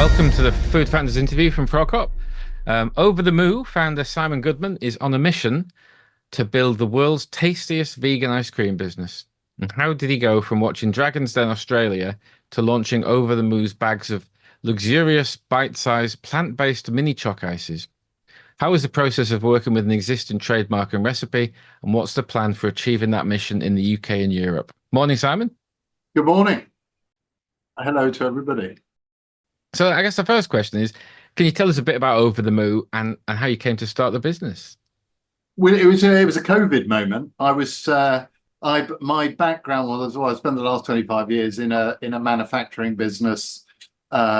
Welcome to the Food Founders interview from Procop. Over the Moo founder Simon Goodman is on a mission to build the world's tastiest vegan ice cream business. And how did he go from watching Dragon's Den Australia to launching Over the Moo's bags of luxurious, bite-sized, plant-based mini choc ices? How is the process of working with an existing trademark and recipe? And what's the plan for achieving that mission in the UK and Europe? Morning, Simon. Good morning. Hello to everybody. So I guess the first question is, can you tell us a bit about Over the Moo and how you came to start the business? Well, it was a COVID moment. My background was, I spent the last 25 years in a manufacturing business,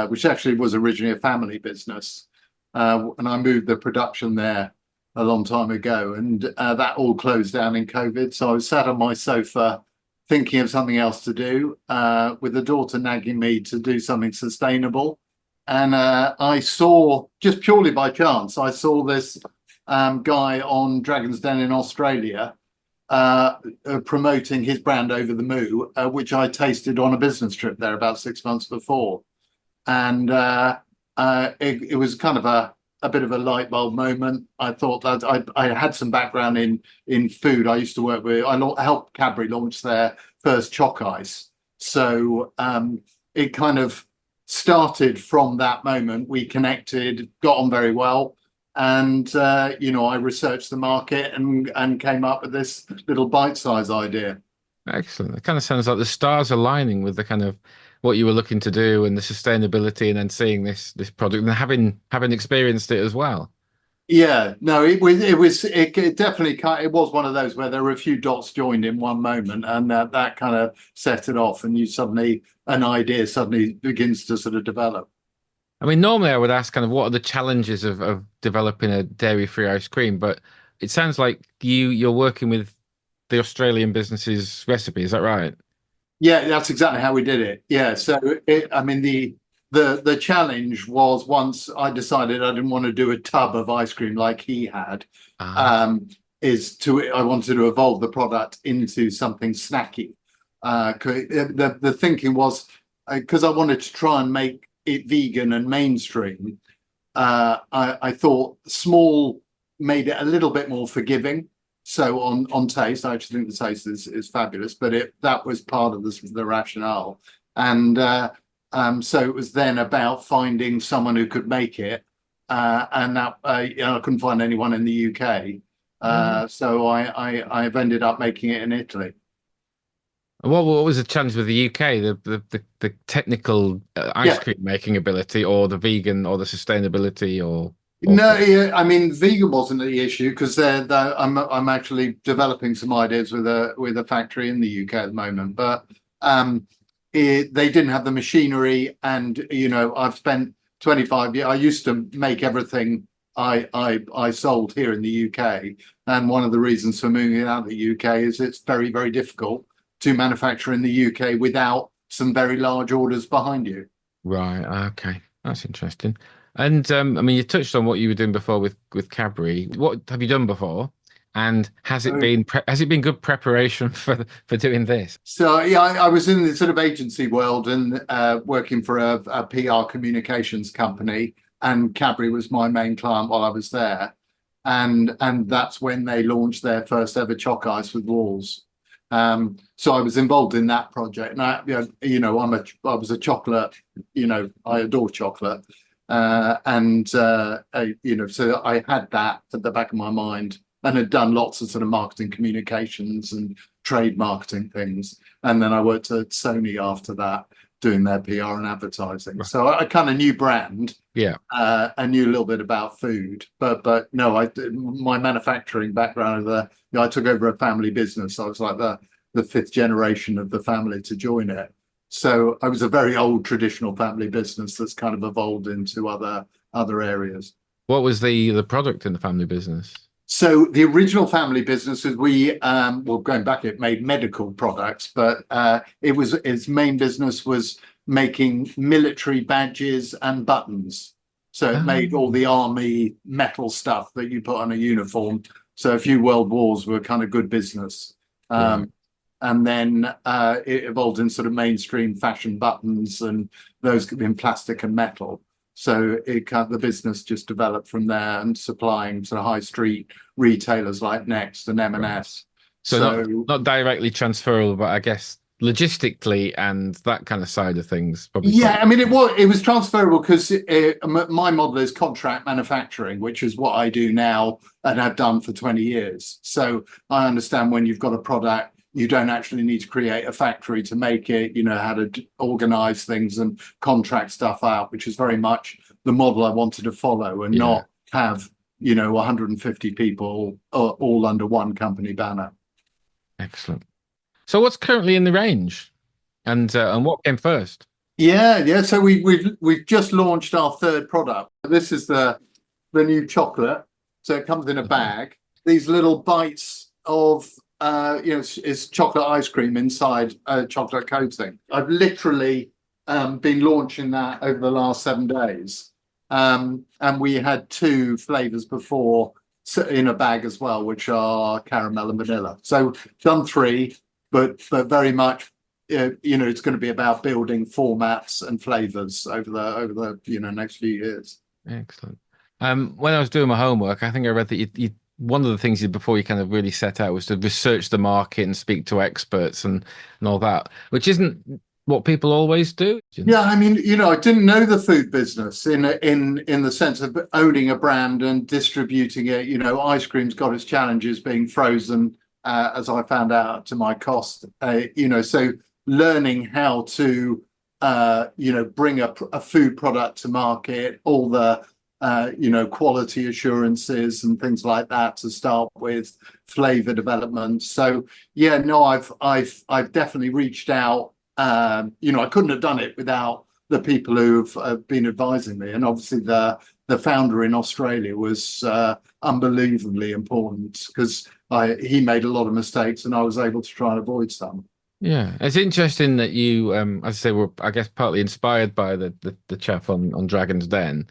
which actually was originally a family business, and I moved the production there a long time ago, and that all closed down in COVID. So I was sat on my sofa thinking of something else to do, with the daughter nagging me to do something sustainable. And I saw, just purely by chance, I saw this guy on Dragon's Den in Australia promoting his brand Over the Moo, which I tasted on a business trip there about 6 months before. And it was kind of a bit of a light bulb moment. I thought that I had some background in food. I used to work with, I helped Cadbury launch their first choc ice. So it kind of started from that moment. We connected, got on very well. And, I researched the market and came up with this little bite-size idea. Excellent. It kind of sounds like the stars aligning with the kind of what you were looking to do and the sustainability, and then seeing this product and having experienced it as well. Yeah, no, it definitely it was one of those where there were a few dots joined in one moment, and that kind of set it off, and an idea suddenly begins to sort of develop. I mean, normally I would ask kind of what are the challenges of developing a dairy-free ice cream, but it sounds like you're working with the Australian business's recipe. Is that right? Yeah, that's exactly how we did it. Yeah, so the challenge was, once I decided I didn't want to do a tub of ice cream like he had, Ah. I wanted to evolve the product into something snacky. The thinking was, because I wanted to try and make it vegan and mainstream, I thought small made it a little bit more forgiving. So on taste, I actually think the taste is fabulous, but that was part of the rationale. And so it was then about finding someone who could make it, and that I couldn't find anyone in the UK. So I've ended up making it in Italy. What was the challenge with the UK? The technical ice cream making ability, or the vegan, or the sustainability, or No, yeah, I mean, vegan wasn't the issue, because I'm actually developing some ideas with a factory in the UK at the moment, but they didn't have the machinery, and I've spent 25 years. I used to make everything I sold here in the UK, and one of the reasons for moving out of the UK is it's very, very difficult to manufacture in the UK without some very large orders behind you. Right. Okay, that's interesting. And I mean, you touched on what you were doing before with Cadbury. What have you done before? And has it been good preparation for doing this? So yeah, I was in the sort of agency world, and working for a PR communications company, and Cadbury was my main client while I was there, and that's when they launched their first ever choc ice with walls. So I was involved in that project, and I was a chocolate, I adore chocolate. So I had that at the back of my mind, and had done lots of sort of marketing communications and trade marketing things. And then I worked at Sony after that, doing their PR and advertising. Right. So I kind of knew brand. Yeah. I knew a little bit about food, but no, my manufacturing background, I took over a family business. I was like the fifth generation of the family to join it. So I was a very old traditional family business that's kind of evolved into other areas. What was the product in the family business? So the original family business is going back, it made medical products, but its main business was making military badges and buttons. So it made all the army metal stuff that you put on a uniform. So a few world wars were kind of good business. Right. And then it evolved in sort of mainstream fashion buttons, and those could be in plastic and metal. So the business just developed from there and supplying to high street retailers like Next and Right. M&S. So not directly transferable, but I guess logistically and that kind of side of things probably Yeah, quite. I mean, it was transferable because my model is contract manufacturing, which is what I do now and have done for 20 years. So I understand when you've got a product, you don't actually need to create a factory to make it. You know how to organize things and contract stuff out, which is very much the model I wanted to follow, and Yeah, not have 150 people all under one company banner. excellent. So what's currently in the range, and what came first? Yeah. So we've just launched our third product. This is the new chocolate. So it comes in a bag. These little bites of it's chocolate ice cream inside a chocolate coating. I've literally been launching that over the last 7 days. And we had two flavors before in a bag as well, which are caramel and vanilla. So done three, but very much it's going to be about building formats and flavors over the next few years. Excellent. When I was doing my homework, I think I read that one of the things you before you kind of really set out was to research the market and speak to experts and all that, which isn't what people always do. Yeah, I mean, I didn't know the food business in the sense of owning a brand and distributing it. Ice cream's got its challenges being frozen, as I found out to my cost. So learning how to bring a food product to market, all the quality assurances and things like that to start with, flavor development. So yeah, no, I've definitely reached out. I couldn't have done it without the people who've been advising me, and obviously the founder in Australia was unbelievably important because he made a lot of mistakes and I was able to try and avoid some. Yeah, it's interesting that you, as I say, were I guess partly inspired by the chap on Dragon's Den.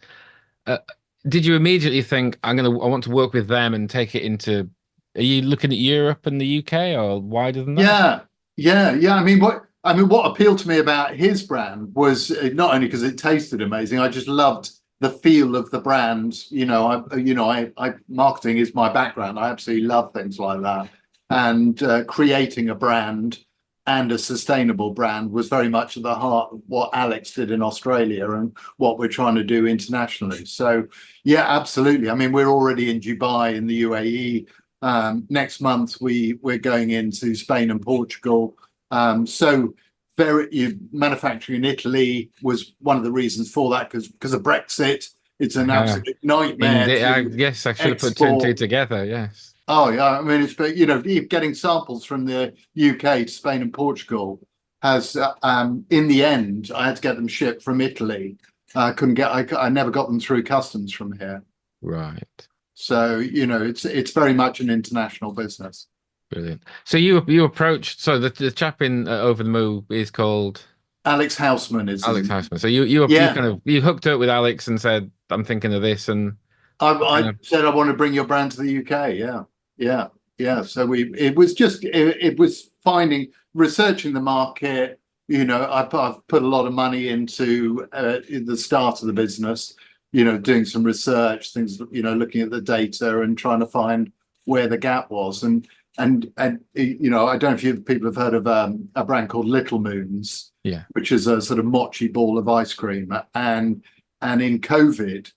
Uh, did you immediately think I want to work with them and take it into? Are you looking at Europe and the UK or wider than that? Yeah. I mean, what appealed to me about his brand was not only because it tasted amazing, I just loved the feel of the brand. I marketing is my background. I absolutely love things like that, and creating a brand and a sustainable brand was very much at the heart of what Alex did in Australia and what we're trying to do internationally. So, yeah, absolutely. I mean, we're already in Dubai in the UAE. Next month, we're going into Spain and Portugal. So manufacturing in Italy was one of the reasons for that because of Brexit. It's an absolute nightmare Indeed, I to guess I should have put two and two export. together. Yes. Oh yeah, I mean getting samples from the UK to Spain and Portugal has in the end I had to get them shipped from Italy. I couldn't get I never got them through customs from here. Right. So it's very much an international business. Brilliant. So you approached. So the chap in Over the Moo is called Alex Houseman is his Alex name. Houseman. So you Yeah, kind of you hooked up with Alex and said, "I'm thinking of this," and kind I of said I want to bring your brand to the UK. Yeah. So it was finding researching the market. I've put a lot of money into the start of the business. Doing some research, things. Looking at the data and trying to find where the gap was. And I don't know if people have heard of a brand called Little Moons, yeah. which is a sort of mochi ball of ice cream. And in COVID,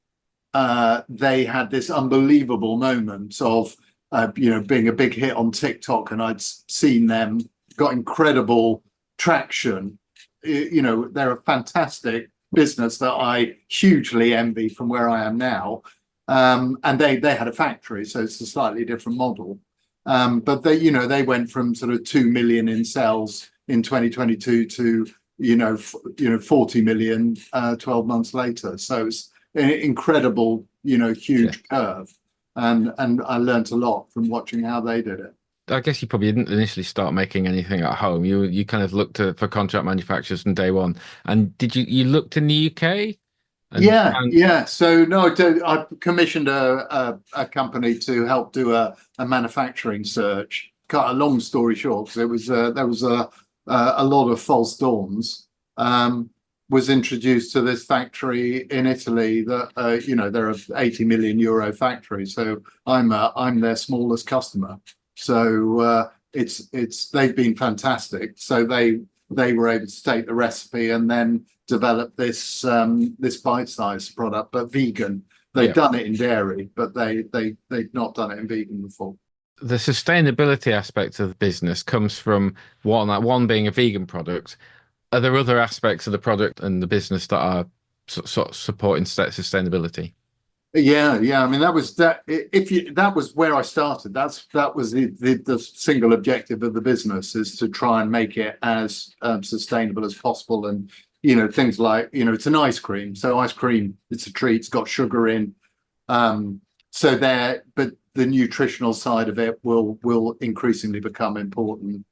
they had this unbelievable moment of being a big hit on TikTok, and I'd seen them got incredible traction. They're a fantastic business that I hugely envy from where I am now. And they had a factory, so it's a slightly different model. But they went from sort of 2 million in sales in 2022 to 40 million 12 months later. So it's an incredible, Yeah. huge curve. And I learned a lot from watching how they did it. I guess you probably didn't initially start making anything at home. You kind of looked for contract manufacturers from day one. And did you looked in the UK and Yeah. So no, I commissioned a company to help do a manufacturing search. Cut a long story short, because there was a lot of false dawns. was introduced to this factory in Italy that they're a 80 million euro factory. So I'm their smallest customer. So they've been fantastic. So they were able to take the recipe and then develop this bite-sized product, but vegan. They've done it in dairy, but they've not done it in vegan before. The sustainability aspect of the business comes from one being a vegan product. Are there other aspects of the product and the business that are sort of supporting sustainability? Yeah. I mean, that was where I started. That was the single objective of the business, is to try and make it as sustainable as possible. And things like it's an ice cream, so ice cream, it's a treat. It's got sugar in, but the nutritional side of it will increasingly become important,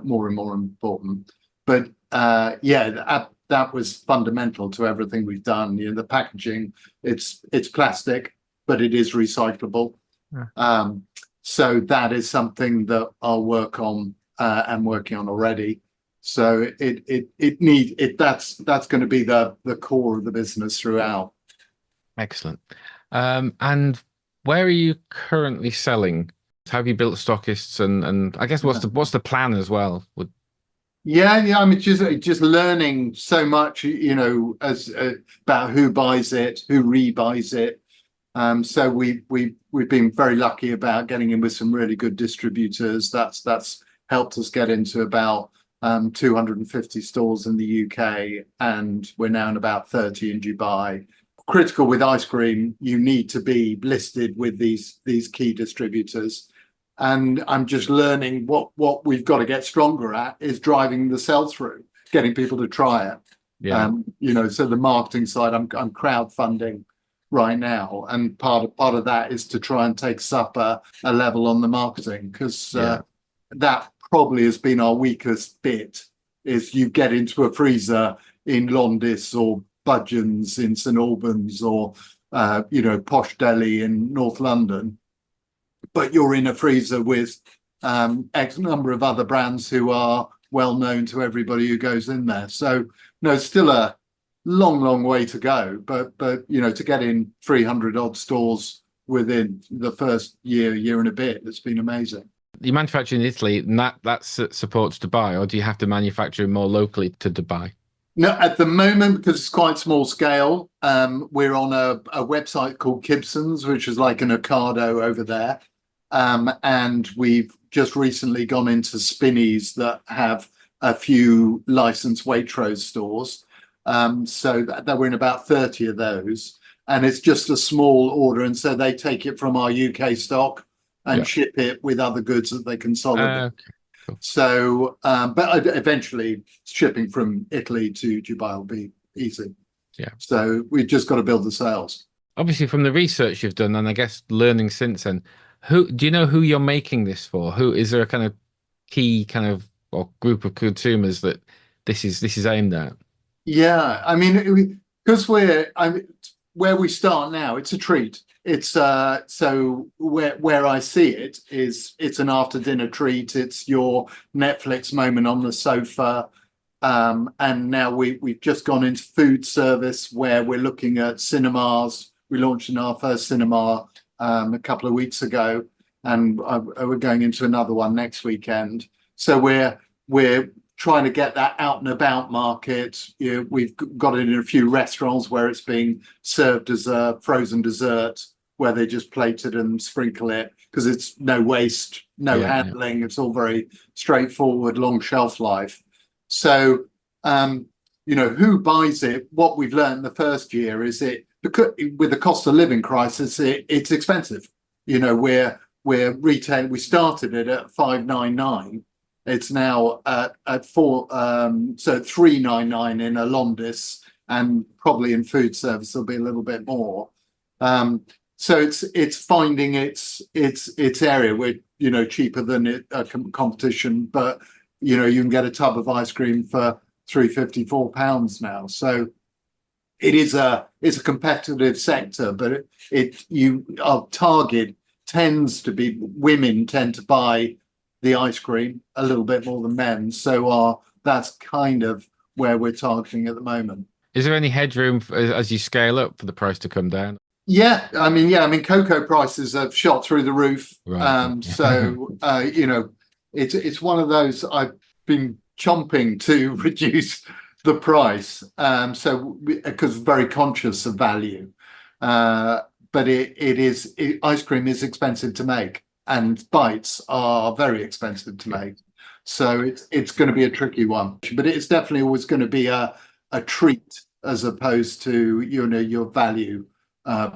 more and more important. But that was fundamental to everything we've done. The packaging, it's plastic, but it is recyclable. Yeah. So that is something that I'll work on and working on already. So that's going to be the core of the business throughout. Excellent. And where are you currently selling? Have you built stockists, and I guess what's the plan as well? Yeah. I mean, just learning so much, as about who buys it, who rebuys it. So we've been very lucky about getting in with some really good distributors. That's helped us get into about 250 stores in the UK, and we're now in about 30 in Dubai. Critical with ice cream, you need to be listed with these key distributors. And I'm just learning what we've got to get stronger at is driving the sell-through, getting people to try it. Yeah. So the marketing side, I'm crowdfunding right now, and part of that is to try and take us up a level on the marketing, because that probably has been our weakest bit. Is you get into a freezer in Londis or Budgeons in St Albans or Posh Deli in North London, but you're in a freezer with X number of other brands who are well known to everybody who goes in there. So no, still a long way to go, but to get in 300 odd stores within the first year and a bit, it's been amazing. You manufacture in Italy, and that supports Dubai, or do you have to manufacture more locally to Dubai? No, at the moment, because it's quite small scale, we're on a website called Kibson's, which is like an Ocado over there. And we've just recently gone into Spinneys that have a few licensed Waitrose stores. So that we're in about 30 of those. And it's just a small order. And so they take it from our UK stock and ship it with other goods that they consolidate. Okay, cool. So, but eventually shipping from Italy to Dubai will be easy. Yeah. So we've just got to build the sales. Obviously, from the research you've done, and I guess learning since then, who do you know who you're making this for? Who is there a kind of key or group of consumers that this is aimed at? Yeah, I mean, because where we start now, it's a treat. It's so where I see it is it's an after dinner treat. It's your Netflix moment on the sofa. And now we've just gone into food service where we're looking at cinemas. We launched in our first cinema a couple of weeks ago, and we're going into another one next weekend. So we're trying to get that out and about market. We've got it in a few restaurants where it's being served as a frozen dessert, where they just plate it and sprinkle it, because it's no waste, no handling. It's all very straightforward, long shelf life. So, who buys it? What we've learned the first year is because with the cost of living crisis, it's expensive. We're retail. We started it at £5.99. It's now at four, so £3.99 in a Londis, and probably in food service it'll be a little bit more. So it's finding its area. We're cheaper than competition, but you can get a tub of ice cream for £3.54 now. So it's a competitive sector, but our target tends to be women tend to buy the ice cream a little bit more than men. So that's kind of where we're targeting at the moment. Is there any headroom as you scale up for the price to come down? Yeah, I mean, cocoa prices have shot through the roof. Right. It's one of those I've been chomping to reduce the price. Because very conscious of value. Uh, but ice cream is expensive to make, and bites are very expensive to make. So it's going to be a tricky one, but it's definitely always going to be a treat as opposed to your value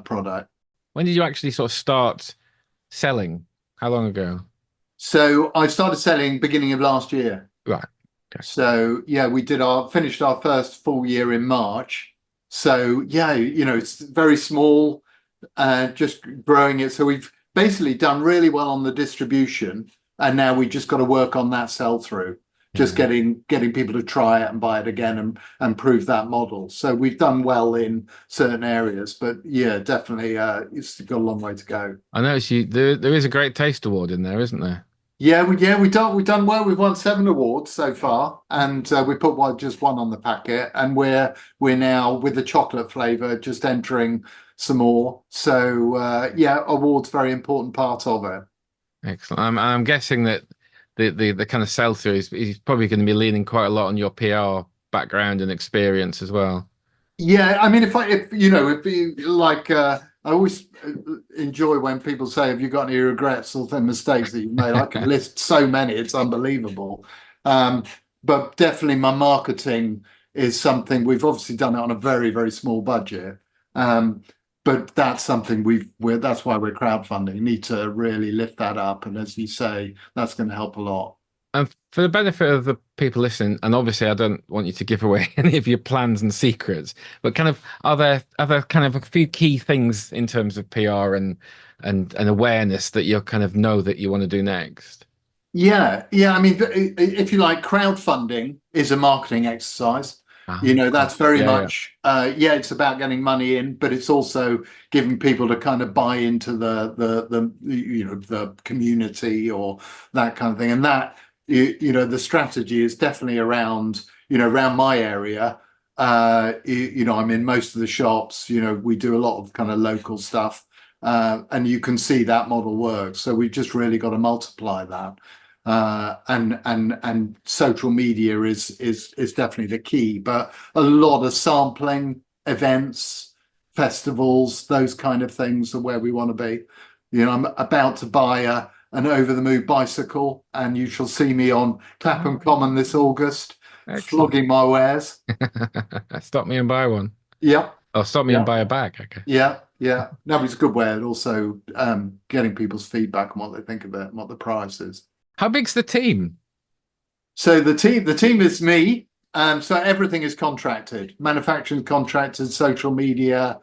product. When did you actually sort of start selling? How long ago? So I started selling beginning of last year. Right. Okay. So yeah, we finished our first full year in March. So yeah, it's very small, just growing it. So we've basically done really well on the distribution, and now we just got to work on that sell through, just Yeah. getting people to try it and buy it again and prove that model. So we've done well in certain areas, but yeah, definitely, it's got a long way to go. I noticed there is a great taste award in there, isn't there? We've done well. We've won 7 awards so far, and we put just one on the packet, and we're now with the chocolate flavor just entering some more. So yeah, awards very important part of it. Excellent. I'm guessing that the kind of sell through is he's probably going to be leaning quite a lot on your PR background and experience as well. Yeah, I mean, if you like, I always enjoy when people say, "Have you got any regrets or mistakes that you've made?" I can list so many; it's unbelievable. Um, but definitely, my marketing is something we've obviously done it on a very, very small budget. Um, but that's something that's why we're crowdfunding. Need to really lift that up, and as you say, that's going to help a lot. And for the benefit of the people listening, and obviously I don't want you to give away any of your plans and secrets, but kind of are there kind of a few key things in terms of PR and awareness that you kind of know that you want to do next? Yeah. I mean, if you like, crowdfunding is a marketing exercise. Of That's course. very Yeah, yeah. much, yeah, it's about getting money in, but it's also giving people to kind of buy into the community or that kind of thing. And that, the strategy is definitely around my area. I'm in most of the shops. We do a lot of kind of local stuff, and you can see that model works. So we've just really got to multiply that. And social media is definitely the key, but a lot of sampling events, festivals, those kind of things are where we want to be. I'm about to buy an over the move bicycle, and you shall see me on Clapham Common this August, Excellent. flogging my wares. Stop me and buy one. Yep, Or stop me and yep, buy a bag. Okay. yeah. No, it's a good way, and also getting people's feedback on what they think of it and what the price is. How big's the team? So the team is me. So everything is contracted, manufacturing contracted, social media.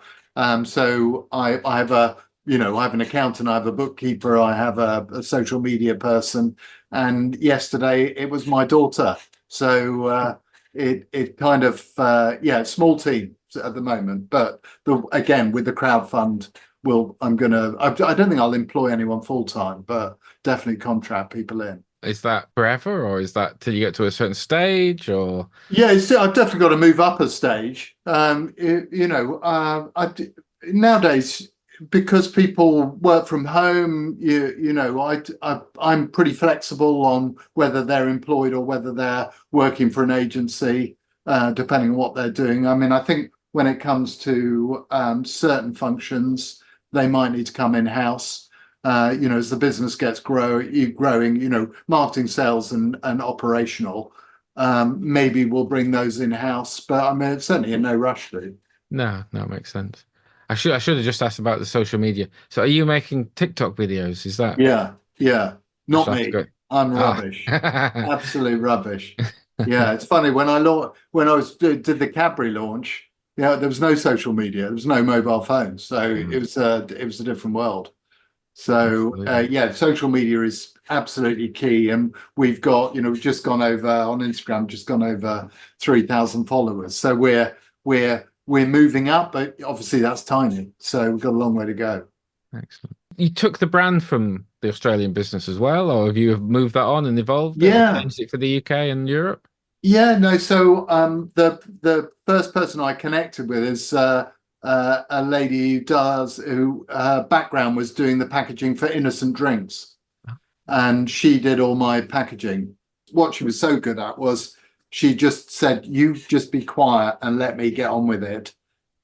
So I have I have an accountant, I have a bookkeeper, I have a social media person, and yesterday it was my daughter. So it kind of yeah, small team at the moment, but again with the crowd fund, I don't think I'll employ anyone full time, but definitely contract people in. Is that forever, or is that till you get to a certain stage, or Yeah, I've definitely got to move up a stage. Nowadays, because people work from home, I'm pretty flexible on whether they're employed or whether they're working for an agency, depending on what they're doing. I mean, I think when it comes to certain functions, they might need to come in-house. As the business gets growing, marketing, sales, and operational. Maybe we'll bring those in-house, but I mean, it's certainly in no rush to. no? No, it makes sense. I should have just asked about the social media. So, are you making TikTok videos? Is that Yeah. I Not should have to me. go? I'm Ah, rubbish. Absolute rubbish. Yeah, it's funny when I did the Cadbury launch. Yeah, there was no social media. There was no mobile phones, so Mm, it was a different world. So absolutely. yeah, social media is absolutely key, and we've just gone over on Instagram, just gone over 3,000 followers. So we're moving up, but obviously that's tiny. So we've got a long way to go. Excellent. You took the brand from the Australian business as well, or have you moved that on and evolved it, or Yeah, changed it for the UK and Europe? Yeah, no. So the first person I connected with is a lady who her background was doing the packaging for innocent drinks, and she did all my packaging. What she was so good at was she just said, "You just be quiet and let me get on with it.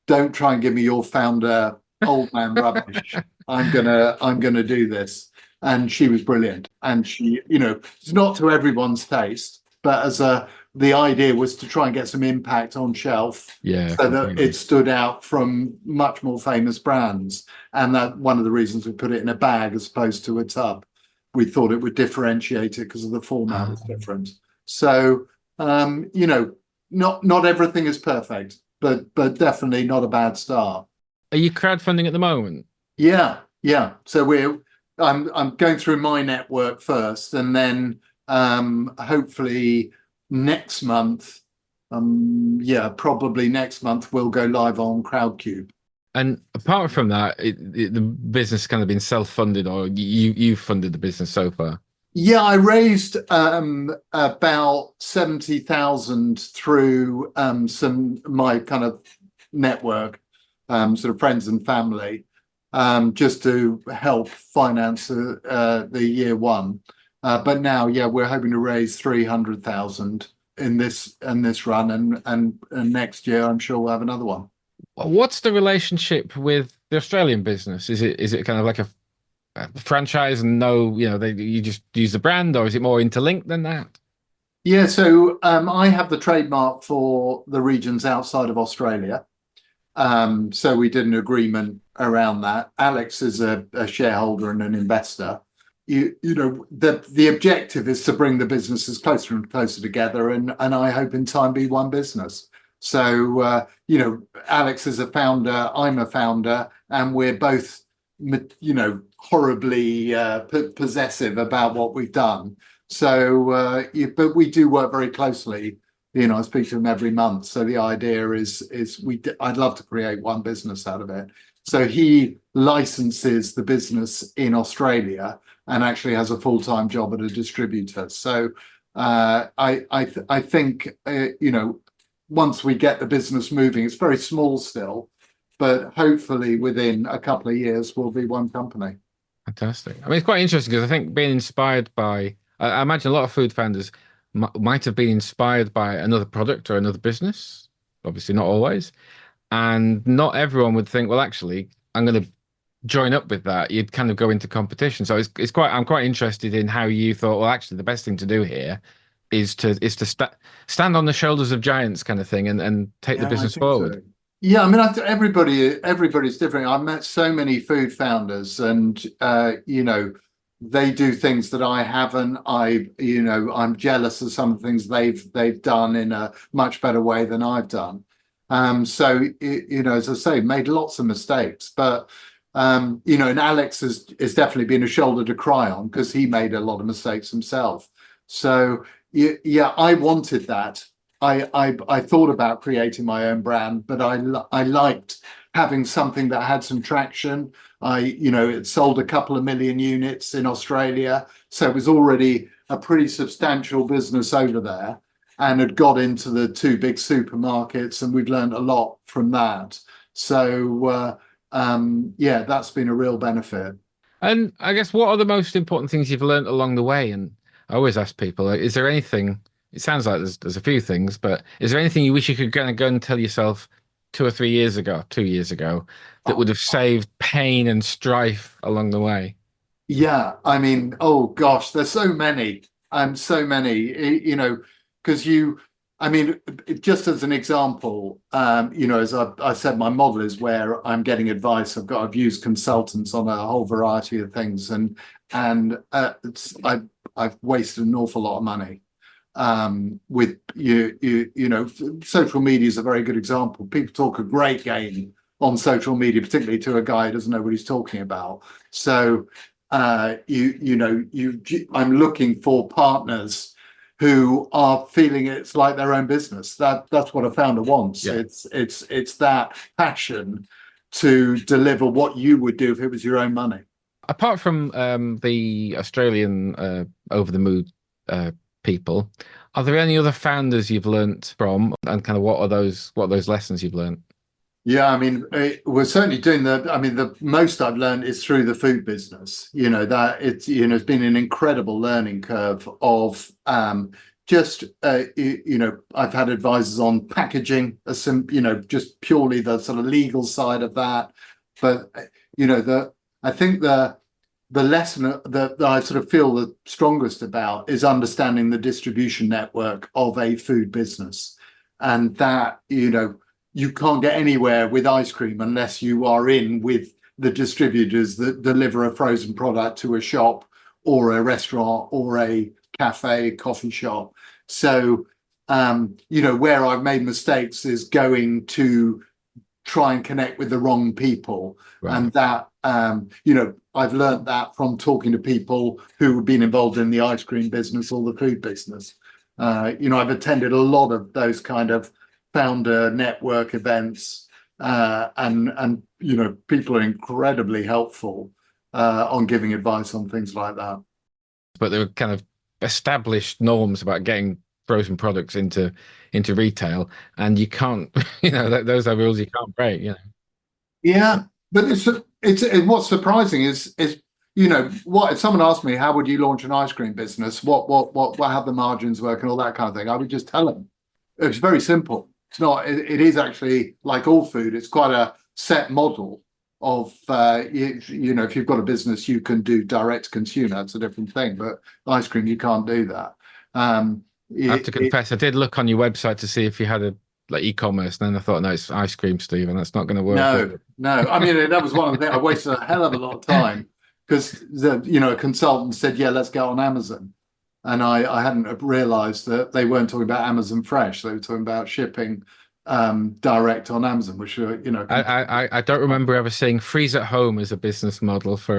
Don't try and give me your founder old man rubbish. I'm gonna do this." And she was brilliant. And she, it's not to everyone's taste, but the idea was to try and get some impact on shelf Yeah, so that it completely. stood out from much more famous brands. And that one of the reasons we put it in a bag as opposed to a tub. We thought it would differentiate it because of the format was Um, different. So not everything is perfect, but definitely not a bad start. are you crowdfunding at the moment? Yeah, yeah. So I'm going through my network first, and then hopefully next month, yeah, probably next month we'll go live on Crowdcube. And apart from that, the business kind of been self-funded, or you've funded the business so far. Yeah, I raised about 70,000 through some my kind of network, sort of friends and family, just to help finance the year one. But now, yeah, we're hoping to raise 300,000 in this run, and next year I'm sure we'll have another one. What's the relationship with the Australian business? Is it kind of like a franchise and no, you just use the brand, or is it more interlinked than that? Yeah, so I have the trademark for the regions outside of Australia. So we did an agreement around that. Alex is a shareholder and an investor. The objective is to bring the businesses closer and closer together, and I hope in time be one business. So Alex is a founder, I'm a founder, and we're both horribly possessive about what we've done. So but we do work very closely. I speak to him every month. So the idea is I'd love to create one business out of it. So he licenses the business in Australia and actually has a full-time job at a distributor. So I think once we get the business moving, it's very small still, but hopefully within a couple of years we'll be one company. Fantastic. I mean, it's quite interesting because I think being inspired by, I imagine a lot of food founders might have been inspired by another product or another business. Obviously, not always. And not everyone would think, well, actually, I'm going to join up with that. You'd kind of go into competition. So I'm quite interested in how you thought, well, actually, the best thing to do here is to stand on the shoulders of giants kind of thing and take the Yeah, I business think forward. so. Yeah, I mean, everybody's different. I've met so many food founders, and they do things that I haven't. I'm jealous of some of the things they've done in a much better way than I've done. So as I say, made lots of mistakes, but and Alex has definitely been a shoulder to cry on because he made a lot of mistakes himself. So yeah, I wanted that. I thought about creating my own brand, but I liked having something that had some traction. It sold a couple of million units in Australia, so it was already a pretty substantial business over there, and had got into the two big supermarkets, and we'd learned a lot from that. So yeah, that's been a real benefit. And I guess what are the most important things you've learned along the way? And I always ask people, like, is there anything? It sounds like there's a few things, but is there anything you wish you could kind of go and tell yourself 2 or 3 years ago, 2 years ago, that would Oh, have saved pain and strife along the way? yeah, I mean, oh gosh, there's so many, so many, because I mean, just as an example, as I said, my model is where I'm getting advice. I've used consultants on a whole variety of things, I've wasted an awful lot of money. With social media is a very good example. People talk a great game on social media, particularly to a guy who doesn't know what he's talking about. So I'm looking for partners who are feeling it's like their own business. That's what a founder wants. Yeah. It's that passion to deliver what you would do if it was your own money. Apart from the Australian over the mood people, Are there any other founders you've learnt from, and kind of what are those lessons you've learnt? Yeah, I mean, we're certainly doing the most I've learned is through the food business. That it's been an incredible learning curve of just I've had advisors on packaging, just purely the sort of legal side of that. But I think the lesson that I sort of feel the strongest about is understanding the distribution network of a food business, and that you can't get anywhere with ice cream unless you are in with the distributors that deliver a frozen product to a shop or a restaurant or a cafe, coffee shop. So, where I've made mistakes is going to try and connect with the wrong people. Right. And that, I've learned that from talking to people who have been involved in the ice cream business or the food business. I've attended a lot of those kind of founder network events, and people are incredibly helpful on giving advice on things like that. But there are kind of established norms about getting frozen products into retail, and you can't, those are rules you can't break. Yeah, but what's surprising is what if someone asked me how would you launch an ice cream business, what how the margins work and all that kind of thing, I would just tell them it's very simple. It's not. It is actually like all food. It's quite a set model of if you've got a business, you can do direct consumer. That's a different thing. But ice cream, you can't do that. I have to confess, I did look on your website to see if you had a like e-commerce, and then I thought, no, it's ice cream, Steve, and that's not going to work. No. I mean, that was one of the things. I wasted a hell of a lot of time because a consultant said, yeah, let's go on Amazon. And I hadn't realized that they weren't talking about Amazon Fresh. They were talking about shipping direct on Amazon, which I don't remember ever seeing freeze at home as a business model for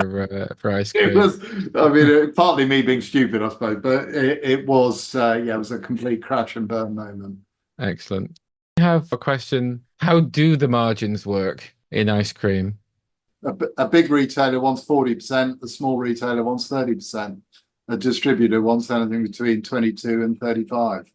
ice cream. It was, I mean, partly me being stupid, I suppose, but it was it was a complete crash and burn moment. Excellent. I have a question. How do the margins work in ice cream? A big retailer wants 40%, a small retailer wants 30%. A distributor wants anything between 22 and 35.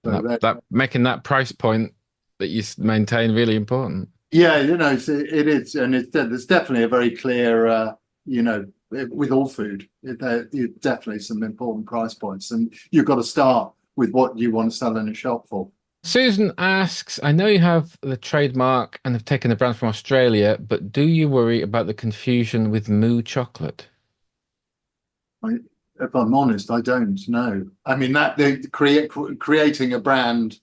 So that making that price point that you maintain really important. Yeah, it is, and there's definitely a very clear, with all food, definitely some important price points, and you've got to start with what you want to sell in a shop for. Susan asks, I know you have the trademark and have taken the brand from Australia, but do you worry about the confusion with Moo chocolate? If I'm honest, I don't know. I mean, creating a brand,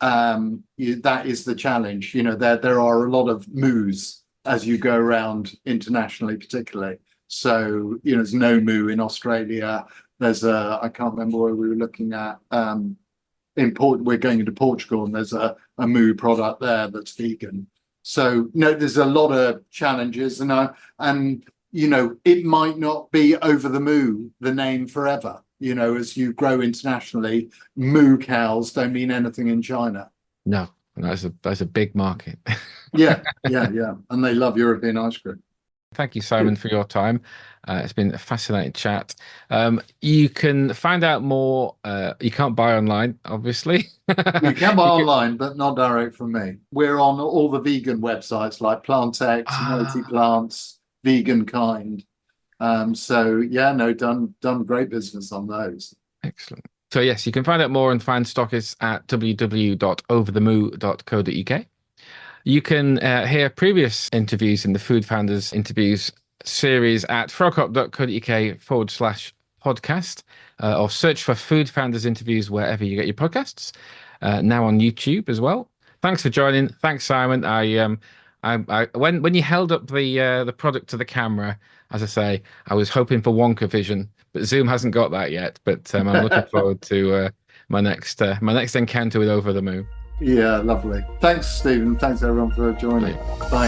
that is the challenge. There are a lot of moos as you go around internationally, particularly. So, there's no moo in Australia. There's I can't remember where we were looking at. We're going into Portugal, and there's a moo product there that's vegan. So, no, there's a lot of challenges, and it might not be over the moo, the name forever. As you grow internationally, moo cows don't mean anything in China. No, that's a big market. Yeah. And they love European ice cream. Thank you, Simon, for your time. It's been a fascinating chat. You can find out more. You can't buy online, obviously. You can buy online, but not direct from me. We're on all the vegan websites like Plantex, Multi Plants, Vegan Kind. Done great business on those. Excellent. So yes, you can find out more and find stockists at www.overthemoo.co.uk. You can hear previous interviews in the Food Founders interviews series at frockup.co.uk/podcast, or search for Food Founders interviews wherever you get your podcasts. Now on YouTube as well. Thanks for joining. Thanks, Simon. When you held up the product to the camera, as I say, I was hoping for Wonka vision, but Zoom hasn't got that yet. But I'm looking forward to my next encounter with Over the Moo. Yeah, lovely. Thanks, Stephen. Thanks everyone for joining. Bye.